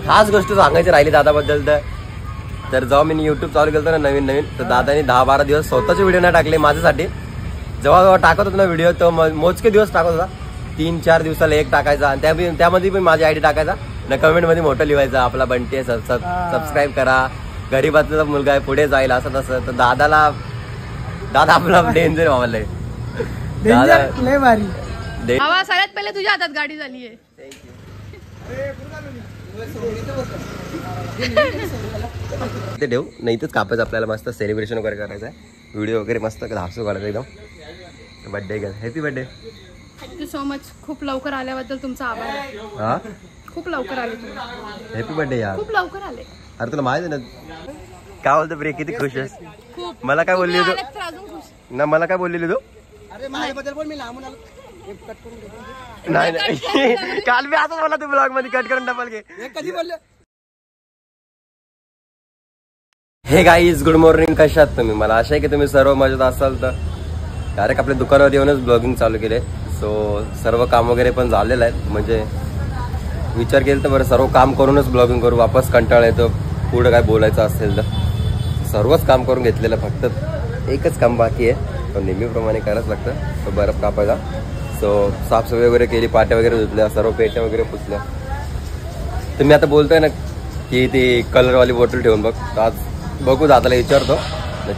खास गोष्ट सांगायची राहिली दादाबद्दल तर जेव्हा मी युट्यूब चालू केलं ना नवीन तर दादानी 10-12 दिवस स्वतःचे व्हिडिओ नाही टाकले माझ्यासाठी. जेव्हा टाकत होता ना व्हिडिओ तो मोजके दिवस टाकत होता, 3-4 दिवसाला एक टाकायचा आणि त्यामध्ये पण माझी आयडी टाकायचा ना, कमेंट मध्ये मोठं लिहायचं आपला बंटी आहे, सबस्क्राईब करा, गरीबातला मुलगा आहे, पुढे जाईल असं तसं. तर दादा आपला डेंजर मावला आहे. दादा लय भारी. सगळ्यात पहिले तुझ्या हातात गाडी झाली आहे. ते ठेव नाही तर कापायचं आपल्याला, मस्त सेलिब्रेशन वगैरे करायचं आहे, व्हिडिओ वगैरे मस्त हसू काढायचं एकदम. Birthday girl, happy birthday. Thank you so much. खूप लवकर आल्याबद्दल तुमचा आभार. हा खूप लवकर आले तुम्ही. हॅपी बर्थडे यार. खूप लवकर आले. अरे तुला माहिती ना काय बोलतो प्रिया, किती खुश आहेस. मला काय बोलली तू ना, मला काय बोललेली तू. अरे माझ्याबद्दल बोल, मी लांबून आलो. नाही काल मी असंच बोला, तू ब्लॉग मध्ये कट करून डबल घे. कधी बोलले. हे गाईज गुड मॉर्निंग, कशा आहात तुम्ही. मला आशा आहे की तुम्ही सर्व मजेत असाल. तर डायरेक्ट आपल्या दुकानावर येऊनच ब्लॉगिंग चालू केले. सो सर्व काम वगैरे पण झालेलं आहे, म्हणजे विचार केला तर बरं सर्व काम करूनच ब्लॉगिंग करू, वापस कंटाळा येतो पुढं काय बोलायचं असेल तर. सर्वच काम करून घेतलेलं, फक्त एकच काम बाकी आहे, तो नेहमीप्रमाणे करायच लागतं, तो बर्फ कापायचा. सो साफसफाई वगैरे केली, पाट्या वगैरे धुतल्या, सर्व पेट्या वगैरे पुसल्या. तर मी आता बोलतोय ना की ती कलरवाली बॉटल ठेवून बघ. तर आज बघू दादाला विचारतो,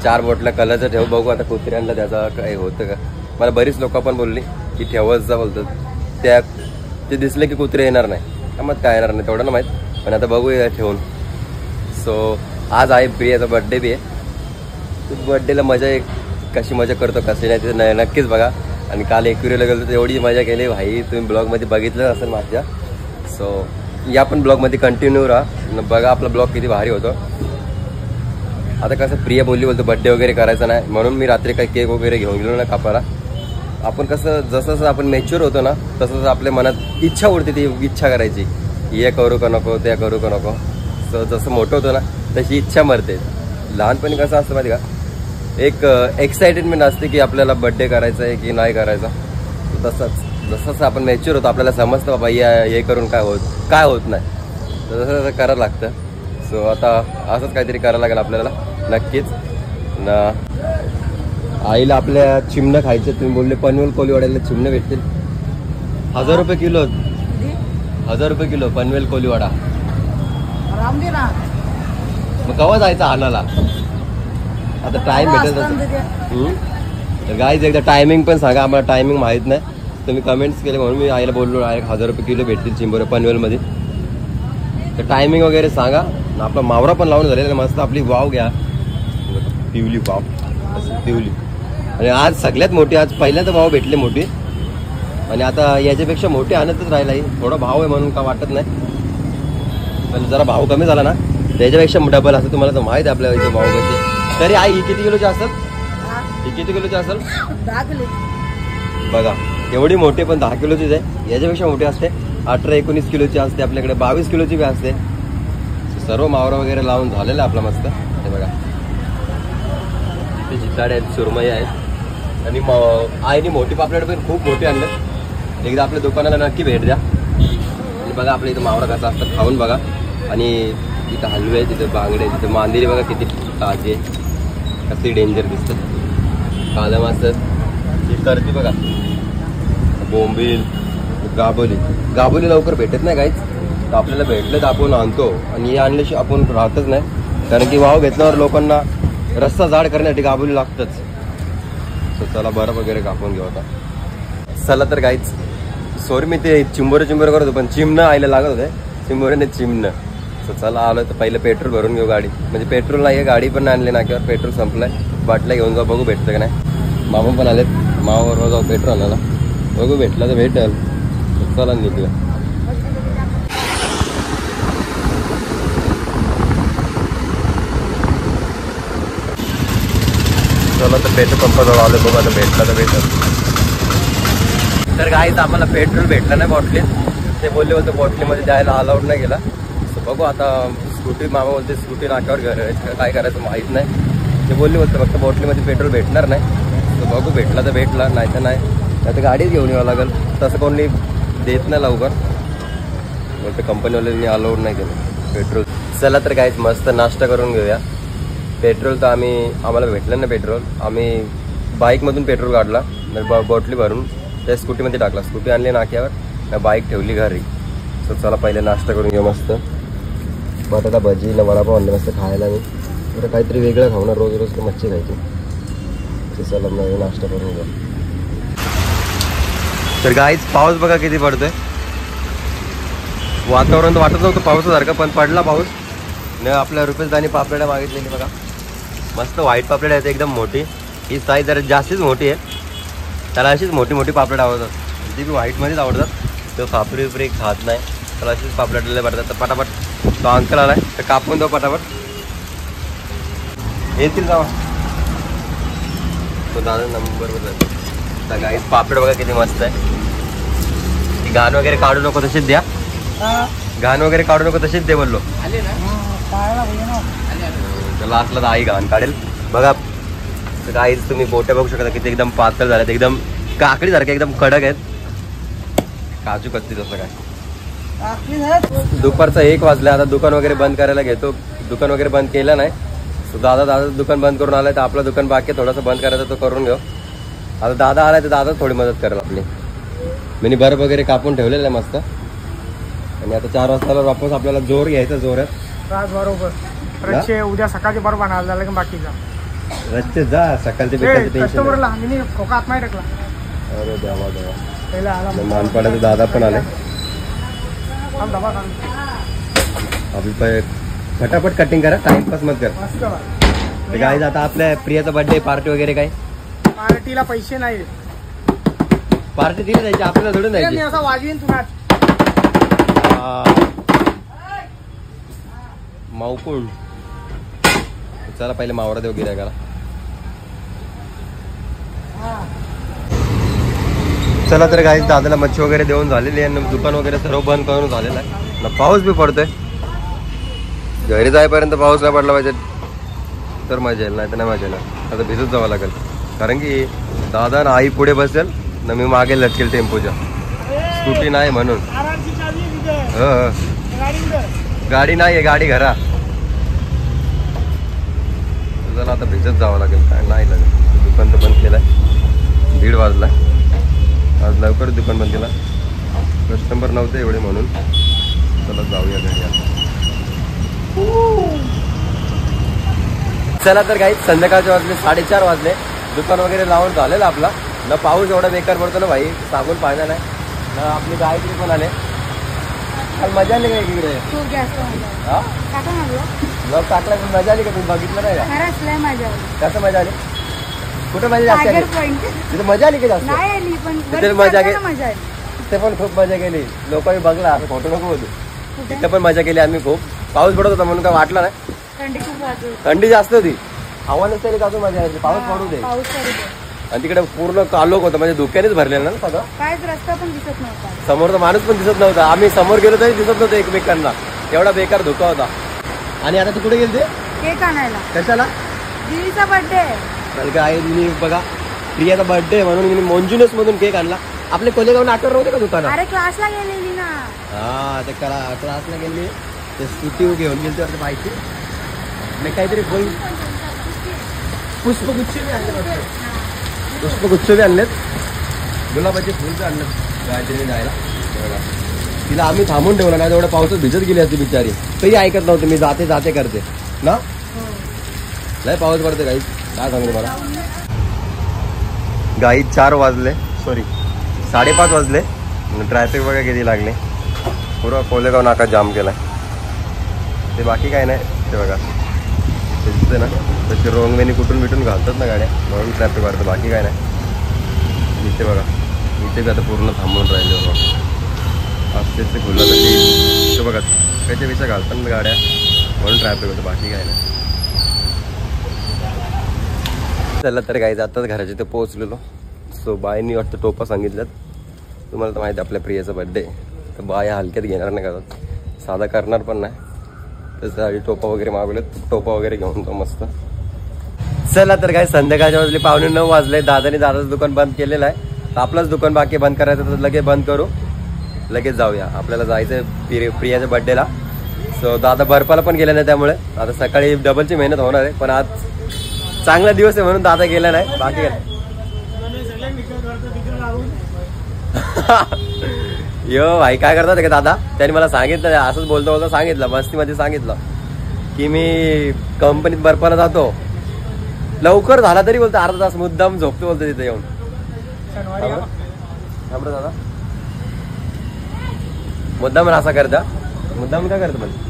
4 बॉटल्या कलरचं ठेव, बघू आता कुत्र्यांना त्याचा काय होतं का. मला बरीच लोक पण बोलली की ठेवच जा बोलतात, ते दिसले की कुत्रे येणार नाही, मग काय येणार नाही तेवढं ना माहीत, पण आता बघूया ठेवून. सो आज आहे प्रियाचा बड्डे बी आहे. बड्डेला मजा कशी मजा करतो कशी नाही ते नक्कीच बघा. आणि काल एकविरीला गेलो तर एवढी मजा केली भाई, तुम्ही ब्लॉगमध्ये बघितलं असेल माझ्या. सो या पण ब्लॉगमध्ये कंटिन्यू राहा, बघा आपला ब्लॉग किती भारी होतो. आता कसं प्रिया बोलतो बड्डे वगैरे करायचा नाही, म्हणून मी रात्री काही केक वगैरे घेऊन गेलो ना कापायला. आपण कसं जसं आपण मॅच्युअर होतो ना तसं आपल्या मनात इच्छा उडते, ती इच्छा करायची, हे करू का नको, ते करू का नको. सो जसं मोठं होतं ना तशी इच्छा मरते. लहानपणी कसं असतं माहिती का, एक एक्साइटेडमेंट असते की आपल्याला बड्डे करायचा आहे की नाही करायचा. तसंच जसं आपण मॅच्युअर होतो आपल्याला समजतं बाबा हे करून काय होत नाही, तर तसं करायला लागतं. सो आता असंच काहीतरी करायला लागेल आपल्याला नक्कीच ना. आईला आपल्या चिमणं खायचे, तुम्ही बोलले पनवेल कोलीवाड्याला चिमणं भेटतील. 1000 रुपये किलो, 1000 रुपये किलो पनवेल कोलीवाडा. मग केव्हा जायचं आणायला, आता टाइम भेटेल तर गाईज एकदा टायमिंग पण सांगा आम्हाला, टायमिंग माहित नाही. तुम्ही कमेंट्स केले म्हणून मी आईला बोललो 1000 रुपये किलो भेटतील चिंबोरे पनवेलमध्ये. तर टायमिंग वगैरे सांगा. आपला मावरा पण लावून झालेला मस्त, आपली वाव घ्या, पिवली वाव पिवली. आणि आज सगळ्यात मोठी, आज पहिल्यांदा भाव भेटले मोठी, आणि आता याच्यापेक्षा मोठी आणतच राहिला. थोडा भाव आहे म्हणून का वाटत नाही, पण जरा भाव कमी झाला ना त्याच्यापेक्षा डबल असं. तुम्हाला तर माहिती आहे आपल्या इथे भाव कसे. तरी आई ही किती किलोची असेल, ही किती किलोची असेल 10 किलो. बघा एवढी मोठी पण 10 किलोचीच आहे, याच्यापेक्षा मोठी असते 18-19 किलोची असते, आपल्याकडे 22 किलोची बी असते. सर्व मावरा वगैरे लावून झालेलं आपला मस्त. हे बघा ते जिताडे आहेत, सुरमई आहेत, आणि आईने मोठी पापलेट पण खूप मोठी आणले. एकदा आपल्या दुकानाला नक्की भेट द्या. आणि बघा आपल्या इथं मावरा कसा असतात खाऊन बघा. आणि तिथं हलवे आहे, तिथं बांगडे आहे, तिथं मांदेली बघा किती ताजी आहे, कसली डेंजर दिसतात. काला मास्तर ही करती बघा, बोंबील, गाबोली लवकर भेटत नाही काहीच, तर आपल्याला भेटलं तर आपण आणतो. आणि हे आणल्याशी आपण राहतच नाही, कारण की वाव घेतल्यावर लोकांना रस्ता जाड करण्यासाठी गाबोली लागतच. तर चला बरं वगैरे कापून घेऊ आता. चला तर काहीच सॉरी मी ते चिंबोरे करत होतो, पण चिमणं आईला लागत होते, चिंबोरेने चिमणं. तर चला आलं तर पहिलं पेट्रोल भरून घेऊ गाडी, म्हणजे पेट्रोल नाही आहे, गाडी पण आणली ना, किंवा पेट्रोल संपलंय, बाटल्या घेऊन जाऊ, बघू भेटतं का नाही. मामा पण आलेत, मामाबरोबर जाऊ पेट्रोल आणायला, बघू भेटलं तर भेटेल. चला निघूया. चला तर पेट्रोल पंपाजवळ आलो, बघू आता भेटला तर भेटेल. तर गाईच आम्हाला पेट्रोल भेटलं नाही बॉटलीत, ते बोलले होते बॉटलीमध्ये द्यायला अलाउड नाही गेला. सो बघू आता स्कूटी, मामा बोलते स्कूटी नाक्यावर काय करायचं माहीत नाही. ते बोलले होते फक्त बॉटलीमध्ये पेट्रोल भेटणार नाही. तर बघू भेटला तर भेटला, नाही तर नाही, नाही तर गाडीच घेऊन यावं लागेल. तसं कोणी देत नाही लवकर, बोलते कंपनीवाल्यांनी अलाउड नाही केलं. पेट्रोल. चला तर काहीच मस्त नाश्ता करून घेऊया. पेट्रोल तर आम्हाला भेटलं ना पेट्रोल. आम्ही बाईकमधून पेट्रोल काढला, बॉटली भरून त्या स्कूटीमध्ये टाकला. स्कूटी आणली नाक्यावर, बाईक ठेवली घरी. सो चला पहिले नाश्ता करून घेऊ. मस्त बटाटा भजी ना वडापाव आणले मस्त खायला. मी तर काहीतरी वेगळं खाऊ ना, रोज रोज मच्छी खायची. चला नाश्ता करून घेऊ. तर गाईच पाऊस बघा किती पडतोय. वातावरण तर वाटत नव्हतं पावसासारखं, पण पडला पाऊस. न आपल्या रुपेशदानी पापड्या मागितलेली बघा. मस्त व्हाईट पापड आहेत एकदम मोठी. ही साईज जरा जास्तीच मोठी आहे. त्याला अशीच मोठी मोठी पापड आवडतात. ती बी व्हाईटमध्येच आवडतात. तो पापडी विपरी खात नाही. त्याला अशीच पापड्याला पडतात. तर पटापट तो अंकल आलाय तर कापून दो पटापट. येतील जावा तो दादा नंबर. तर गाईस पापड बघा किती मस्त आहे. ती घाण वगैरे काढू नको तशीच द्या. घाण वगैरे काढू नको तशीच दे बोललो. लास्टला तर आई घाण काढेल बघा. गाईस तुम्ही बोट्या बघू शकता किती एकदम पातळ झाल्यात, एकदम काकडी सारखे एकदम कडक आहेत. काजू कच्ची जसं काय. दुपारचा 1 वाजला. आता दुकान वगैरे बंद करायला घेतो. दुकान वगैरे बंद केलं नाही. दादा दुकान बंद करून आलाय. तर आपलं दुकान बाकी थोडंसं बंद करायचं तो करून घेऊ. आता दादा आलाय तर दादा थोडी मदत करेल आपली. मी बर्फ वगैरे कापून ठेवलेलं आहे मस्त. आणि आता 4 वाजता वापस आपल्याला जोर घ्यायचा. जोरात बरोबर उद्या सकाळची बरोबर बनायला झालं बाकीचा रस्ते जा सकाळचे टेन्शन. खोकात नाही टाकला. अरे देवा देवा. मानपाड्याचे दादा पण आले. आपली फटाफट कटिंग करा, टाइमपास मत कर. काय आता आपल्या प्रियाचा बर्थडे पार्टी वगैरे काय. पार्टीला पैसे नाही. पार्टी दिली जायची आपल्याला थोडं नाही. असं वाजवीन तुला मावकुंड. चला पहिले मावरा देऊ गिरायकाला. चला तर गाईस दादाला मच्छी वगैरे देऊन झालेली आहे. दुकान वगैरे सर्व बंद करून झालेलं आहे. पाऊस बी पडतोय. घरी जाईपर्यंत पाऊस नाही पडला पाहिजे तर मजा येईल, नाही तर नाही मजा येईल. आता भिजत जावं लागेल कारण की दादा ना आई पुढे बसेल ना मी मागे लटकेल टेम्पोच्या. स्कूटी नाही म्हणून. गाडी नाही आहे, गाडी घरा. चला आता भिजत जावं लागेल. काय नाही लागेल. दुकान तर बंद केलंय. 1:30 वाजला. आज लवकर दुकान बंद केला. कस्टमर नव्हते एवढे म्हणून. चला जाऊया घरी आता. चला तर काही संध्याकाळचे वाजले 4:30 वाजले. दुकान वगैरे लावून झालेलं आपला. ना पाऊस एवढा बेकार पडतो ना भाई, सांगून पाहिजे नाही ना. आपली गायत्री पण आले. काल मजा आली का इकडे. ब्लॉग टाकला पण मजा आली का. तुम्ही बघितलं नाही का. कसं मजा आली. कुठे मजा जास्त आली. तिथे मजा आली का जास्त. तिथे मजा केली. तिथे पण खूप मजा केली. लोकांनी बघला असं फोटो नको होते. तिथे पण मजा केली आम्ही खूप. पाऊस पडत होता म्हणून काय वाटलं नाही. थंडी जास्त होती. हवा नसते अजून मजा यायची. पाऊस पडू दे. आणि तिकडे पूर्ण कालोख होतं म्हणजे धुक्यानेच भरलेलं ना सगळं. काहीच रस्ता पण दिसत नव्हता. समोरचा माणूस पण दिसत नव्हता. आम्ही समोर गेलो तरी दिसत नव्हतं एकमेकांना. एवढा बेकार धुका होता. आणि आता तू कुठे गेलते. केक आणायला. कशाला. दीदीचा बर्थडे. काल काय मी बघा प्रियाचा बर्थडे म्हणून मी मोंजुनस मधून केक आणला. आपले कोलेगाव आठवड नव्हते का दुकानात. अरे क्लासला गेलेली ना. हा ते क्लासला गेली. ते स्कूटी घेऊन गेली वाटतं बाईकची. मी काहीतरी बोल पुष्पगुच्छ बी आणले. पुष्पगुच्छ बी आणलेत. गुलाबाचे फुल बी आणलेत गायत्रीने जायला. तिला आम्ही थांबून ठेवलं नाही तेवढं पावसात भिजत गेली असती बिचारी. तरी ऐकत नव्हते. मी जाते जाते करते ना. लय पाऊस पडते गाई. काय सांगू मला. गाई 4 वाजले सॉरी 5:30 वाजले. ट्रॅफिक बघा किती लागले. पुरा कोलेगाव नाका जाम केलाय. ते बाकी काय नाही. ते बघा दिसते ना तशी रोंगवेनी कुठून बिटून घालतात ना गाड्या म्हणून ट्रॅफिक वाढतं. बाकी काय नाही. इथे बघा इथे बी आता पूर्ण थांबून राहिले बाबा. आज ते खुलं तशी बघा त्याच्या विषय घालतात ना गाड्या म्हणून ट्रॅफिक होतं. बाकी काय नाही. चला तर काही जातात घराचे ते पोहोचलेलो. सो बायनी वाटतं टोपा सांगितल्यात. तुम्हाला तर माहिती आपल्या प्रियाचा बड्डे. तर बाया हलक्यात घेणार नाही का. साधा करणार पण नाही. त्याच्यासाठी टोपा वगैरे मागवलेत. टोपा वगैरे घेऊन तो मस्त. चला तर काय संध्याकाळच्या वाजले 9:15 वाजले. दादाचं दुकान बंद केलेलं आहे. तर आपलंच दुकान बाकी बंद करायचं तर लगेच बंद करू. लगेच जाऊया. आपल्याला जायचं प्रियाच्या बड्डेला. सो दादा बर्फाला पण गेला नाही, त्यामुळे आता सकाळी डबलची मेहनत होणार आहे. पण आज चांगला दिवस आहे म्हणून दादा गेला नाही. बाकी काय यो भाई काय करतात का दादा, त्यांनी मला सांगितलं, असंच बोलतो बोलतो सांगितलं, मस्तीमध्ये सांगितलं की मी कंपनीत बर्फाला जातो, लवकर झाला तरी बोलतो अर्धा तास मुद्दाम झोपतो बोलतो तिथे येऊन. दादा मुद्दाम असा करता, मुद्दाम काय करतो म्हणजे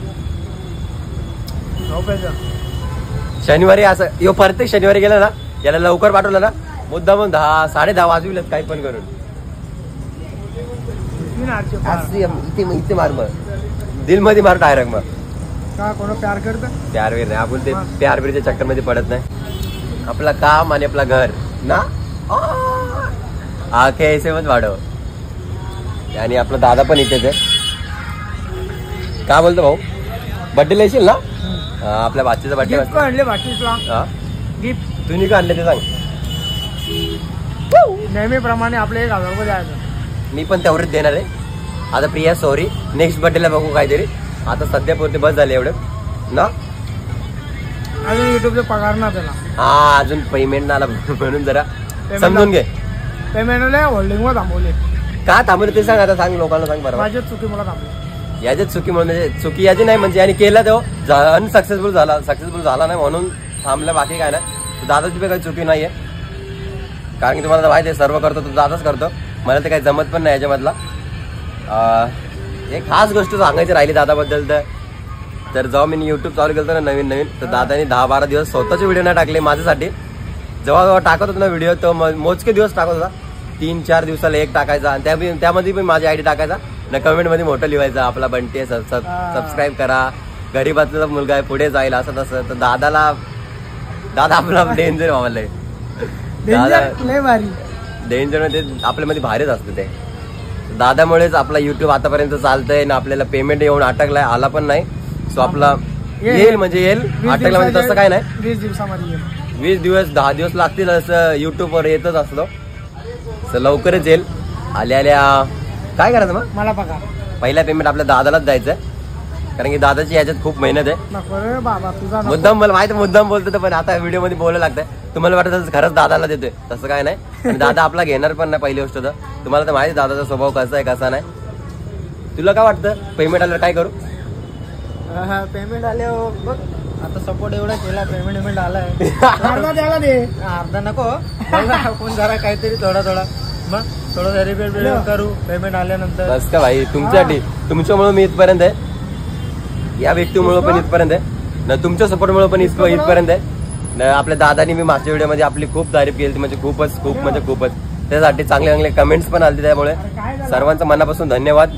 शनिवारी असं यो प्रत्येक शनिवारी गेला ना, याला लवकर पाठवलं ना मुद्दाम 10 10:30 वाजविलेत काही पण करून. इथे मार मग दिल मध्ये मार डायरेक्ट. मग प्यार करत प्यार वीर नाही आपण, ते प्यार वीरच्या चक्कर मध्ये पडत नाही. आपलं काम आणि आपला घर ना आखे ऐसे मत वाढव. आणि आपला दादा पण इथेच आहे. काय बोलतो भाऊ, बर्थडे येशील ना? आपल्या बाचीचा बर्थडे आणले बाकीला गिफ्ट तुम्ही का आणले ते सांग. नेहमीप्रमाणे आपले 1000 रुपये द्यायचं. मी पण तेवढेच देणार आहे. आता प्रिया सॉरी, नेक्स्ट बर्थडेला बघू काहीतरी. आता सध्या पुरते बस झाले एवढं ना. अजून युट्यूबचा पगार ना त्याला. हा अजून पेमेंट आला म्हणून जरा समजून घे. पेमेंटला होल्डिंग वर थांबवले. का थांबवले ते सांग, आता सांग लोकांना सांग. बरोबर माझ्याच चुकी मला थांबले. याच्यात चुकी म्हणजे चुकी याची नाही म्हणजे, आणि केला तो अनसक्सेसफुल झाला, सक्सेसफुल झाला नाही म्हणून थांबलं. बाकी काय नाही, दादाची काही चुकी नाहीये. कारण की तुम्हाला तर माहिती आहे सर्व करतो तो दादाच करतो. मला तर काही जमत पण नाही याच्यामधला. एक खास गोष्ट सांगायची राहिली दादाबद्दल तर जेव्हा मी युट्यूब चालू केलं ना नवीन तर दादानी 10-12 दिवस स्वतःचे व्हिडिओ नाही टाकले माझ्यासाठी. जेव्हा टाकत होतो ना व्हिडिओ तो मोजके दिवस टाकत होता, 3-4 दिवसाला एक टाकायचा. आणि त्यामध्ये पण माझी आयडी टाकायचा ना, कमेंट मध्ये मोठं लिहायचं आपला बंटी आहे, सबस्क्राईब करा, गरीबातला मुलगा आहे, पुढे जाईल, असं तसं. तर दादा आपला डेंजर मावलं आहे. दादा डेंजर मध्ये आपल्यामध्ये भारीच असतं ते. दादामुळेच आपला युट्यूब आतापर्यंत चालतंय ना. आपल्याला पेमेंट येऊन अटकलाय, आला पण नाही. सो आपला येईल म्हणजे येईल, अटकला म्हणजे तसं काय नाही. 20 दिवसामध्ये 20 दिवस 10 दिवस लागतील असं युट्यूबवर येतच असतो. सो लवकरच येईल. आल्या काय करायचं मग, मला पगार पहिला पेमेंट आपल्या दादालाच द्यायचं, कारण की दादाची ह्याच्यात खूप मेहनत आहे. बाबा तुझा मुद्दाम मला माहिती, मुद्दाम बोलतो पण आता व्हिडिओ मध्ये बोलायला लागतंय. तुम्हाला वाटत खरंच दादाला देतोय, तसं काय नाही. आणि दादा आपला घेणार पण नाही. पहिली गोष्ट तर तुम्हाला तर माहिती दादाचा स्वभाव कसा आहे कसा नाही. तुला काय वाटतं पेमेंट आल्यावर काय करू? पेमेंट आले बघ, आता सपोर्ट एवढा केला, पेमेंट आलाय. अर्धा द्यायला दे, अर्धा नको आपण जरा काहीतरी थोडा मग थोडं सेलिब्रेट करू पेमेंट आल्यानंतर. बस का भाई, तुमच्यासाठी, तुमच्यामुळे मी इथपर्यंत आहे, या व्यक्तीमुळे पण इथपर्यंत आहे ना, तुमच्या सपोर्टमुळे पण इथपर्यंत आहे ना. आपल्या दादानी मी मागच्या व्हिडिओमध्ये आपली खूप तारीफ केली, म्हणजे खूपच. त्यासाठी चांगले कमेंट्स पण आले, त्यामुळे सर्वांचं मनापासून धन्यवाद.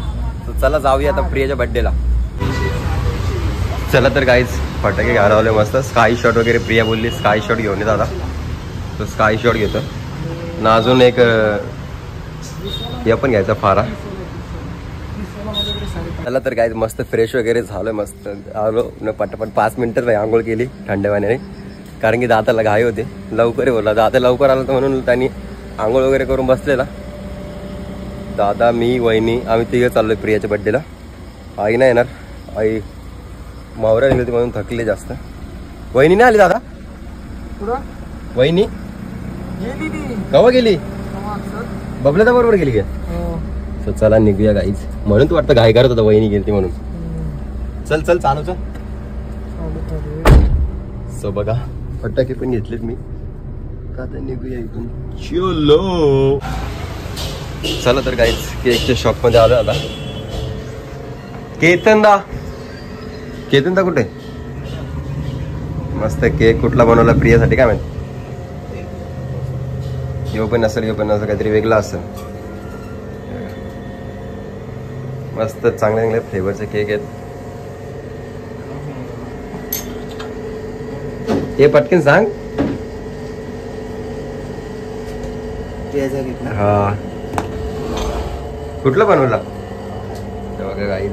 चला जाऊया आता प्रियाच्या बर्थडेला. चला तर गाईज फटाके घ्यायला आले मस्त. स्काय शॉट वगैरे प्रिया बोलली स्काय शॉट घेऊन ये दादा, तो स्काय शॉट घेतो ना. अजून एक हे पण घ्यायचा फारा. चला तर गाईज मस्त फ्रेश वगैरे झालं, मस्त आलो न पटापट 5 मिनिटच भाई आंघोळ केली थंड पाण्याने, कारण की दादाला घाई होते. लवकर बोलला दादा, लवकर आला तर म्हणून त्यांनी आंघोळ वगैरे करून बसलेला. दादा, मी, वहिनी, आम्ही तिघं चाललोय प्रियाच्या बड्डेला. आई नाही येणार, आई मावरा गेली होती म्हणून थकले जास्त. वहिनी नाही आली दादा? वहिनी कवा गेली? बबल्यादा बरोबर गेली का? तर चला निघूया गाईज. म्हणून तू वाटतं घाई करत होता वहिनी गेली म्हणून. चल चालू चल. सो बघा फटाके पण घेतलेत मी, आता निघूया इथून. चलो चला तर गाईज केकच्या शॉप मध्ये आलो आता. केतनदा कुठे? मस्त केक कुठला बनवला प्रियासाठी काय माहिती. यो पण असेल काहीतरी वेगळा असेल. मस्त चांगले फ्लेवरचे केक आहेत. हे पटकन सांग. हा कुठला बनवला? बघा गाई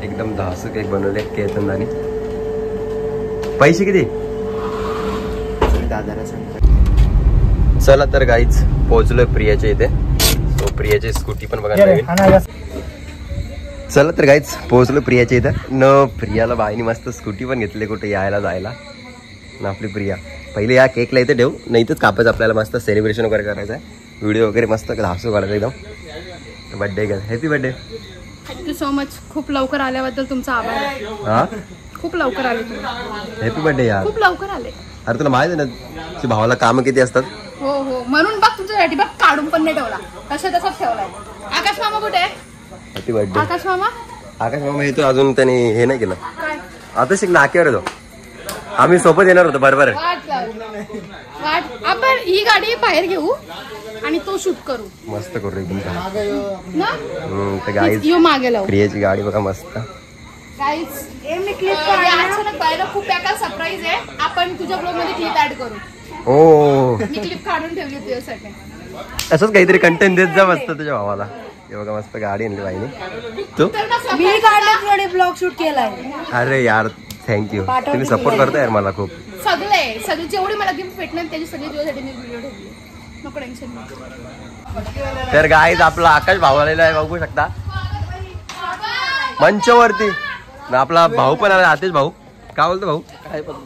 एकदम धासू केक बनवले केतनदानी. पैसे किती? दादाला सांग. चला तर गाईच पोहोचलोय प्रियाच्या इथे. तो प्रियाची स्कूटी पण बघा नवीन. चला तर गाईच पोहोचलो प्रियाच्या इथं न प्रियाला बाईनी मस्त स्कूटी पण घेतली कुठे यायला जायला ना आपली प्रिया पहिले या केकला इथे ठेवू नाही तर कापायचं आपल्याला मस्त सेलिब्रेशन वगैरे करायचं आहे व्हिडिओ वगैरे मस्त हसू काढायचं एकदम बर्थडे कर happy birthday thank you so much खूप लवकर आल्याबद्दल तुमचा आभार हा खूप लवकर आले तुम्ही हॅपी बर्थडे यार खूप लवकर आले अरे तुला माहिती आहे ना तुझ्या भावाला कामं किती असतात हो हो म्हणून बघ तुमच्यासाठी बघ काढून पण नाही ठेवला तसंच ठेवलाय आकाश मामा कुठे आहे हॅपी बर्थडे आकाश मामा येतो अजून त्याने हे नाही केलं काय आता शिक नाक्यावर येतो आम्ही सोबत येणार होतो बरोबर आहे वाट वाट आपण ही गाडी बाहेर घेऊ आणि तो शूट करू मस्त करू एकदम ना तर गाईज यो मागे लावू प्रियाची गाडी बघा मस्त गाईज मी क्लिप अचानक पाहिलं खूप बेकार सरप्राईज आहे आपण तुझ्या ब्लॉग मध्ये क्लिप ऍड करू ओ मी क्लिप काढून ठेवली तुझ्यासाठी असंच काहीतरी कंटेंट देत जा मस्त तुझ्या भावाला हे बघा मस्त गाडी आणली बाईने तू मी गाडी ब्लॉग शूट केलाय अरे यार थँक्यू तुम्ही सपोर्ट करताय यार मला खूप सगळे जेवढे मला गिफ्ट भेटणार त्याची सगळी तुझ्यासाठी मी व्हिडिओ ठेवली नको टेन्शन तर गाईज आपला आकाश भाऊ आलेला आहे बघू शकता मंचवरती आपला भाऊ पण आला आतिश भाऊ काय बोलतो भाऊ काय बोलतो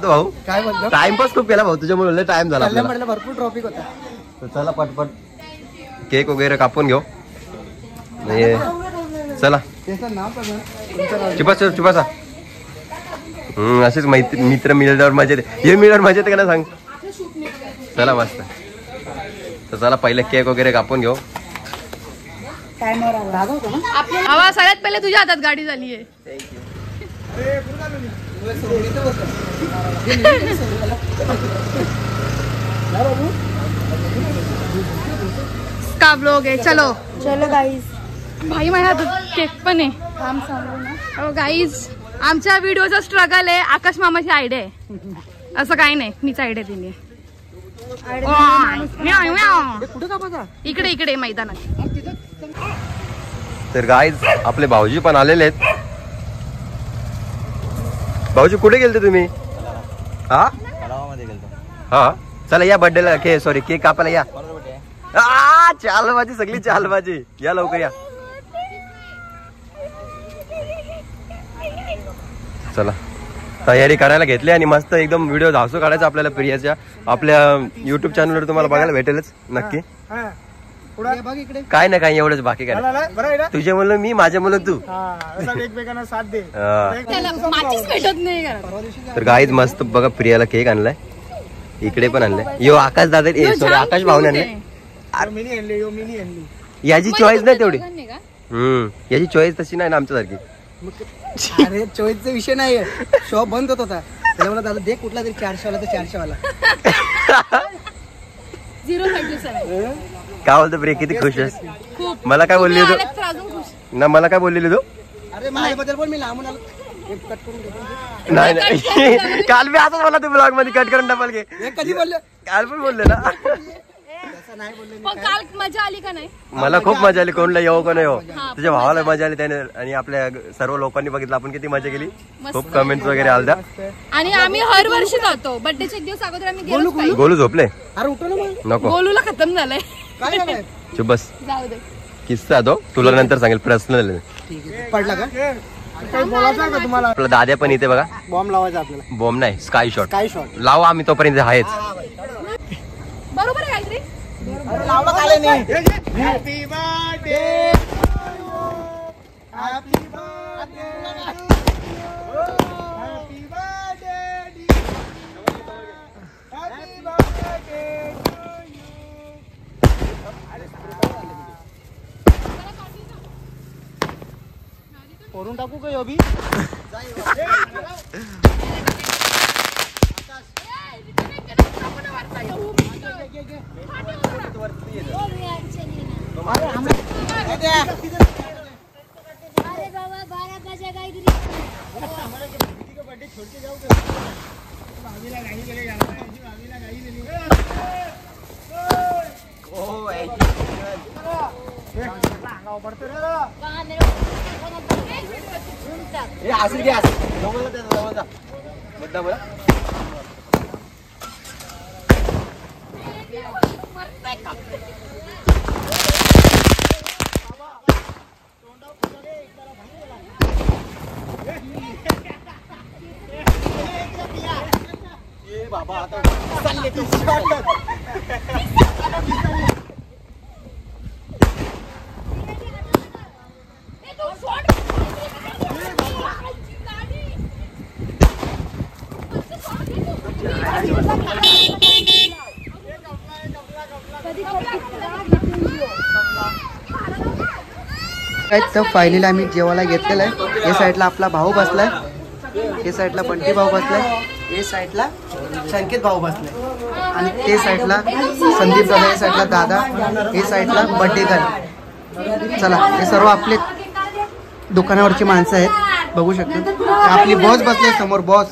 भाऊ काय बोलतो टाइमपास खूप केला भाऊ तुझ्यामुळे टाइम झाला आपल्याला. म्हटलं भरपूर ट्रॉफिक होता तर चला पटपट केक वगैरे कापून घेऊ आणि चला त्याचं नाव चिपासा असेच मित्र मिळल्यावर मजा येते हे मिळल्यावर मजा येते का ना सांग चला मस्त तर चला पहिले केक वगैरे कापून घेऊ हवा सगळ्यात पहिले तुझ्या हातात गाडी झाली आहे का ब्लॉग आहे चलो गाईज भाई माझ्या हातात केक पण आहे काम चालू ना हो गाईज आमच्या व्हिडिओचा स्ट्रगल आहे आकाश मामाची आयडिया आहे असं काही नाही मीच आयडिया दिली इकडे इकडे मैदानात तर गाईज आपले भाऊजी पण आलेले आहेत भाऊजी कुठे गेलते तुम्ही हा हा चला या बर्थडेला केक कापायला या चालबाजी सगळी चालबाजी या लवकर या चला तयारी करायला घेतली आणि मस्त एकदम व्हिडिओ धासू काढायचा आपल्याला प्रियाच्या आपल्या युट्यूब चॅनलवर तुम्हाला बघायला भेटेलच नक्की काय ना काय एवढंच बाकी काय तुझ्या मुलं मी माझ्या मुलं तू एकमेकांना साथ दे तर गाईज मस्त बघा प्रियाला केक आणलाय इकडे पण आणलाय यो आकाश दादा सॉरी आकाश भाऊने आणलाय याची चॉईस नाही तेवढी याची चॉईस तशी नाही ना आमच्यासारखी अरे चॉईसचा विषय नाहीये शॉप बंद होत होता त्याला मला दादा दे कुठला तरी 400 वाला तर 400 वाला काय बोलतो प्रिया किती खुश आहेस मला काय बोलली तू ना मला काय बोललेली तू अरे माझ्याबद्दल बोल मी लांबून आलो कट करून नाही नाही काल मी आता मला तू ब्लॉग मध्ये कट करून डबल घे कधी बोलले काल पण बोलले ना काल मजा आली का नाही मला खूप मजा आली कोणला येऊ का नाही हो तुझ्या भावाला मजा आली त्याने आणि आपल्या सर्व लोकांनी बघितलं आपण किती मजा केली खूप कमेंट्स वगैरे आल्या आणि आम्ही हर वर्षी जातो बर्थडेचे एक दिवस अगोदर आम्ही गोलू झोपले अरे उठव ना मग नको गोलूला खतम झालंय काय झालंय चुप बस जाऊ दे किस्सा तो तुला नंतर सांगेल पर्सनल पडला का काही बोलायचं का तुम्हाला आपला दाद्या पण इथे बघा बॉम्ब लावायचा आपल्याला बॉम्ब नाही स्काय शॉट काय शॉट लावा आम्ही तोपर्यंत आहेच बरोबर आहे काहीतरी लावलं काले नाही happy birthday happy birthday happy birthday happy birthday करून टाकू का अभि अरे बाबा 12 बजे काहीतरी तर फायनली आम्ही जेवायला घेतलेलं आहे. या साईडला आपला भाऊ बसलाय, हे साईडला बंटी भाऊ बसलाय, हे साईडला संकेत भाऊ बसलाय आणि ते साईडला संदीप दादा, हे साईडला दादा, हे साईडला बड्डे गर्ल. चला हे सर्व आपले दुकानावरची माणसं आहेत, बघू शकतो. आपली बॉस बसले समोर, बॉस.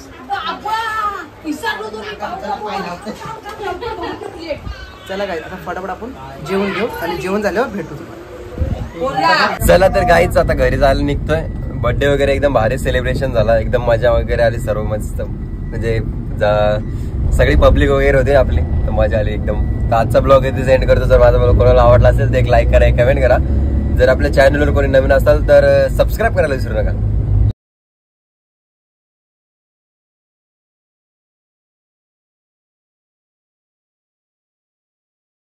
चला काय आता फटाफट आपण जेवण घेऊ आणि जेवण झाल्यावर भेटू. चला तर गाईच आता घरी जायला निघतोय. बर्थडे वगैरे एकदम भारी सेलिब्रेशन झाला, एकदम मजा वगैरे आली, सर्व मस्त. म्हणजे सगळी पब्लिक वगैरे होती आपली, तर मजा आली एकदम. तर आजचा ब्लॉग इथे सेंड करतो. जर माझा ब्लॉग कोणाला आवडला असेल तर एक लाईक करा, एक कमेंट करा. जर आपल्या चॅनलवर कोणी नवीन असाल तर सबस्क्राईब करायला विसरू नका.